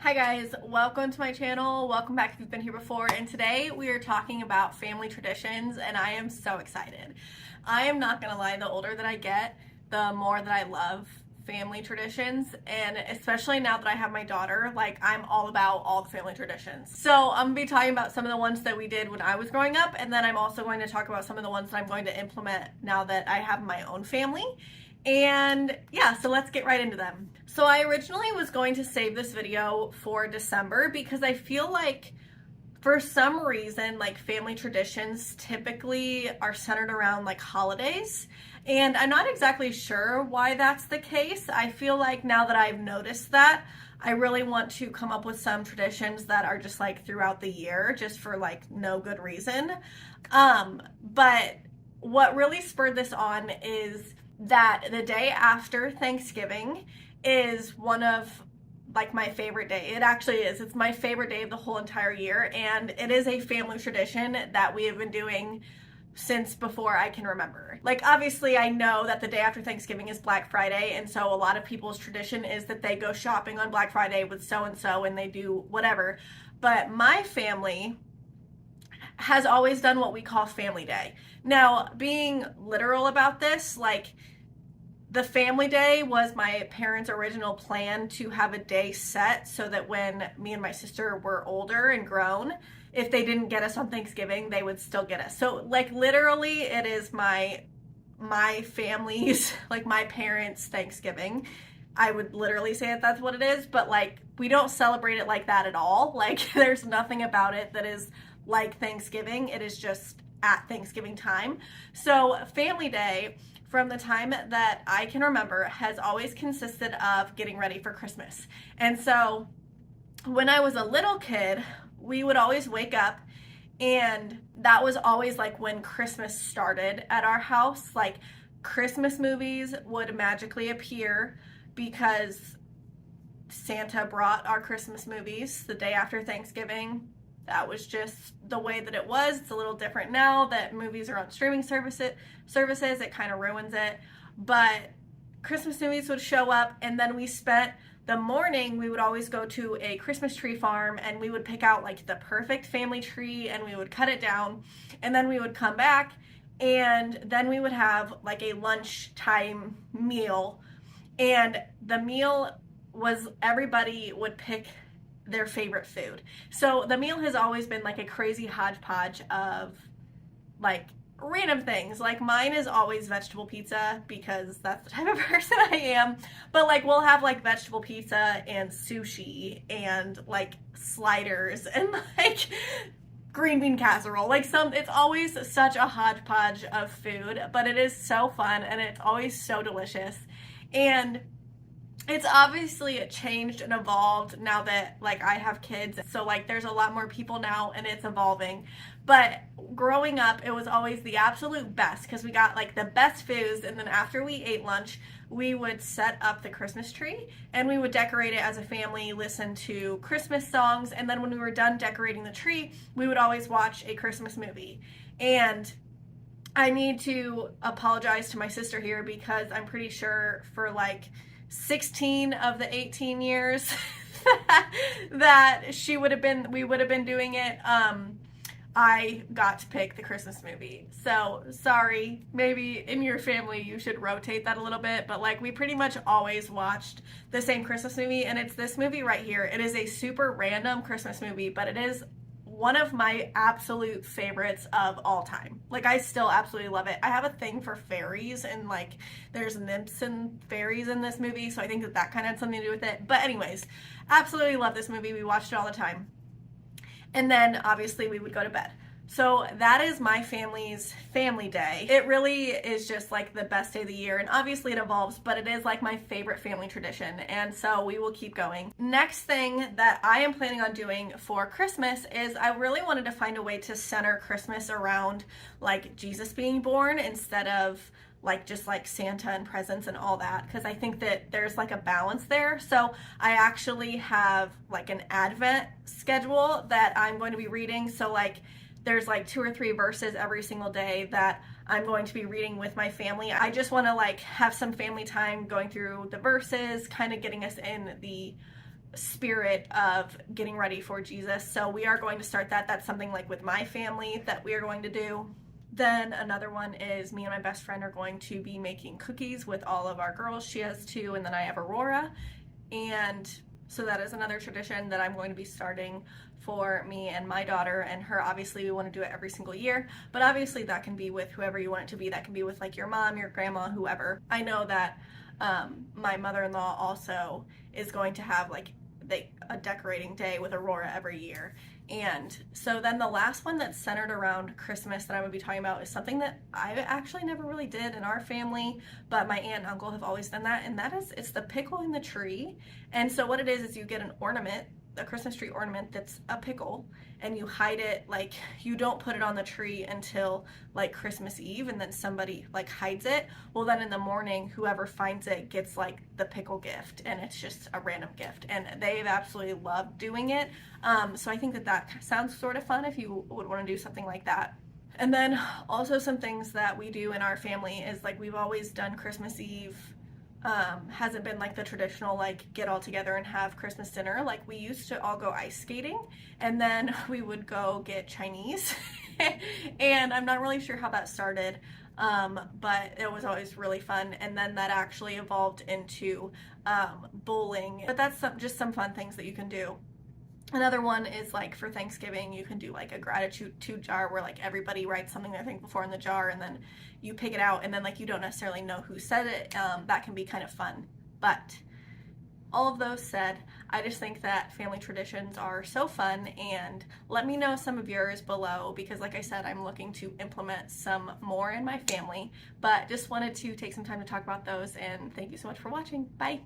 Hi guys, welcome to my channel. Welcome back if you've been here before. And today we are talking about family traditions and I am so excited. I am not gonna lie, the older that I get, the more that I love family traditions, and especially now that I have my daughter, like I'm all about all the family traditions. So I'm gonna be talking about some of the ones that we did when I was growing up, and then I'm also going to talk about some of the ones that I'm going to implement now that I have my own family. And yeah, so let's get right into them. So I originally was going to save this video for December because I feel like for some reason, like family traditions typically are centered around like holidays. And I'm not exactly sure why that's the case. I feel like now that I've noticed that, I really want to come up with some traditions that are just like throughout the year, just for like no good reason. But what really spurred this on is that the day after Thanksgiving is one of like my favorite day. It actually is. It's my favorite day of the whole entire year, and it is a family tradition that we have been doing since before I can remember. Like obviously I know that the day after Thanksgiving is Black Friday, and so a lot of people's tradition is that they go shopping on Black Friday with so and so and they do whatever. But my family has always done what we call family day. Now, being literal about this, like the family day was my parents' original plan to have a day set so that when me and my sister were older and grown, if they didn't get us on Thanksgiving, they would still get us. So like literally it is my family's, like my parents' Thanksgiving. I would literally say that that's what it is, but like we don't celebrate it like that at all. Like there's nothing about it that is like Thanksgiving. It is just at Thanksgiving time. So family day, from the time that I can remember, has always consisted of getting ready for Christmas. And so when I was a little kid, we would always wake up, and that was always like when Christmas started at our house. Like Christmas movies would magically appear because Santa brought our Christmas movies the day after Thanksgiving. That was just the way that it was. It's a little different now that movies are on streaming services. It kind of ruins it. But Christmas movies would show up, and then we spent the morning, we would always go to a Christmas tree farm, and we would pick out like the perfect family tree, and we would cut it down, and then we would come back, and then we would have like a lunchtime meal. And the meal was, everybody would pick their favorite food. So the meal has always been like a crazy hodgepodge of like random things. Like mine is always vegetable pizza because that's the type of person I am. But like we'll have like vegetable pizza and sushi and like sliders and like green bean casserole. Like it's always such a hodgepodge of food, but it is so fun and it's always so delicious. And it's obviously changed and evolved now that like I have kids. So like there's a lot more people now and it's evolving. But growing up, it was always the absolute best because we got like the best foods, and then after we ate lunch, we would set up the Christmas tree and we would decorate it as a family, listen to Christmas songs, and then when we were done decorating the tree, we would always watch a Christmas movie. And I need to apologize to my sister here because I'm pretty sure for like 16 of the 18 years that we would have been doing it, I got to pick the Christmas movie. So sorry, maybe in your family you should rotate that a little bit, but like we pretty much always watched the same Christmas movie, and it's this movie right here. It is a super random Christmas movie, but it is one of my absolute favorites of all time. Like I still absolutely love it. I have a thing for fairies, and like there's nymphs and fairies in this movie, so I think that kind of had something to do with it. But anyways, absolutely love this movie. We watched it all the time. And then obviously we would go to bed. So that is my family's family day. It really is just like the best day of the year, and obviously it evolves, but it is like my favorite family tradition, and so we will keep going. Next thing that I am planning on doing for Christmas is I really wanted to find a way to center Christmas around like Jesus being born instead of like just like Santa and presents and all that, because I think that there's like a balance there. So I actually have like an Advent schedule that I'm going to be reading. So like there's like 2 or 3 verses every single day that I'm going to be reading with my family. I just want to like have some family time going through the verses, kind of getting us in the spirit of getting ready for Jesus. So we are going to start that. That's something like with my family that we are going to do. Then another one is me and my best friend are going to be making cookies with all of our girls. She has 2, and then I have Aurora. And so that is another tradition that I'm going to be starting for me and my daughter and her. Obviously, we want to do it every single year, but obviously that can be with whoever you want it to be. That can be with like your mom, your grandma, whoever. I know that my mother-in-law also is going to have like a decorating day with Aurora every year. And so then the last one that's centered around Christmas that I'm going to be talking about is something that I actually never really did in our family, but my aunt and uncle have always done that, and that is, it's the pickle in the tree. And so what it is you get an ornament, a Christmas tree ornament that's a pickle, and you hide it, like you don't put it on the tree until like Christmas Eve, and then somebody like hides it. Well, then in the morning whoever finds it gets like the pickle gift, and it's just a random gift, and they've absolutely loved doing it. So I think that that sounds sort of fun if you would want to do something like that. And then also some things that we do in our family is like we've always done Christmas Eve. Hasn't been like the traditional like get all together and have Christmas dinner. Like we used to all go ice skating, and then we would go get Chinese and I'm not really sure how that started, but it was always really fun, and then that actually evolved into bowling. But that's just some fun things that you can do. Another one is like for Thanksgiving, you can do like a gratitude jar where like everybody writes something they're thankful for in the jar, and then you pick it out, and then like you don't necessarily know who said it. That can be kind of fun. But all of those said, I just think that family traditions are so fun, and let me know some of yours below, because like I said, I'm looking to implement some more in my family. But just wanted to take some time to talk about those, and thank you so much for watching. Bye!